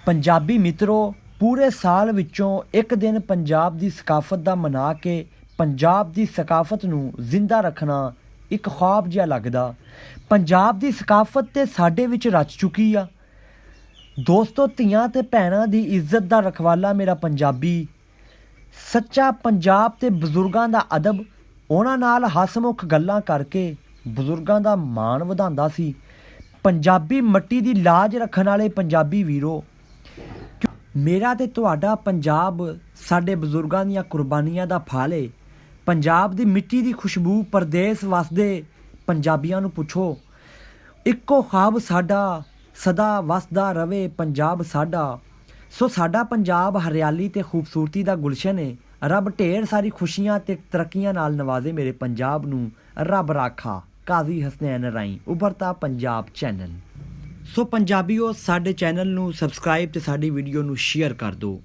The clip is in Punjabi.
पंजाबी मित्रों, पूरे साल विचों एक दिन पंजाब दी सकाफत दा मना के पंजाब दी सकाफत नूं जिंदा रखना एक ख्वाब जिहा लगदा। पंजाब दी सकाफत ते साडे विच रच चुकी आ। दोस्तों, ਧੀਆਂ ਤੇ ਭੈਣਾਂ ਦੀ ਇੱਜ਼ਤ ਦਾ ਰਖਵਾਲਾ ਮੇਰਾ ਪੰਜਾਬੀ, ਸੱਚਾ ਪੰਜਾਬ ਤੇ ਬਜ਼ੁਰਗਾਂ ਦਾ ਅਦਬ, ਉਹਨਾਂ ਨਾਲ ਹਸਮੁਖ ਗੱਲਾਂ ਕਰਕੇ ਬਜ਼ੁਰਗਾਂ ਦਾ ਮਾਣ ਵਧਾਉਂਦਾ ਸੀ। ਪੰਜਾਬੀ ਮਿੱਟੀ ਦੀ ਲਾਜ ਰੱਖਣ ਵਾਲੇ ਪੰਜਾਬੀ ਵੀਰੋ, ਮੇਰਾ ਤੇ ਤੁਹਾਡਾ ਪੰਜਾਬ ਸਾਡੇ ਬਜ਼ੁਰਗਾਂ ਦੀਆਂ ਕੁਰਬਾਨੀਆਂ ਦਾ ਫਲ ਏ। ਪੰਜਾਬ ਦੀ ਮਿੱਟੀ ਦੀ ਖੁਸ਼ਬੂ ਪਰਦੇਸ ਵਸਦੇ ਪੰਜਾਬੀਆਂ ਨੂੰ ਪੁੱਛੋ। ਇੱਕੋ ख्वाब ਸਾਡਾ ਸਦਾ ਵਸਦਾ ਰਵੇ ਪੰਜਾਬ ਸਾਡਾ। ਸੋ ਸਾਡਾ ਪੰਜਾਬ ਹਰਿਆਲੀ ਤੇ ਖੂਬਸੂਰਤੀ ਦਾ ਗੁਲਸ਼ਨ ਏ। ਰੱਬ ਢੇਰ ਸਾਰੀ ਖੁਸ਼ੀਆਂ ਤੇ ਤਰੱਕੀਆਂ ਨਾਲ ਨਵਾਜ਼ੇ ਮੇਰੇ ਪੰਜਾਬ ਨੂੰ। ਰੱਬ ਰਾਖਾ। ਕਾਜ਼ੀ ਹਸਨੈਨ ਰਾਈ, ਉਭਰਤਾ ਪੰਜਾਬ ਚੈਨਲ। ਸੋ ਪੰਜਾਬੀਓ, ਸਾਡੇ ਚੈਨਲ ਨੂੰ ਸਬਸਕ੍ਰਾਈਬ ਤੇ ਸਾਡੀ ਵੀਡੀਓ ਨੂੰ ਸ਼ੇਅਰ ਕਰ ਦਿਓ।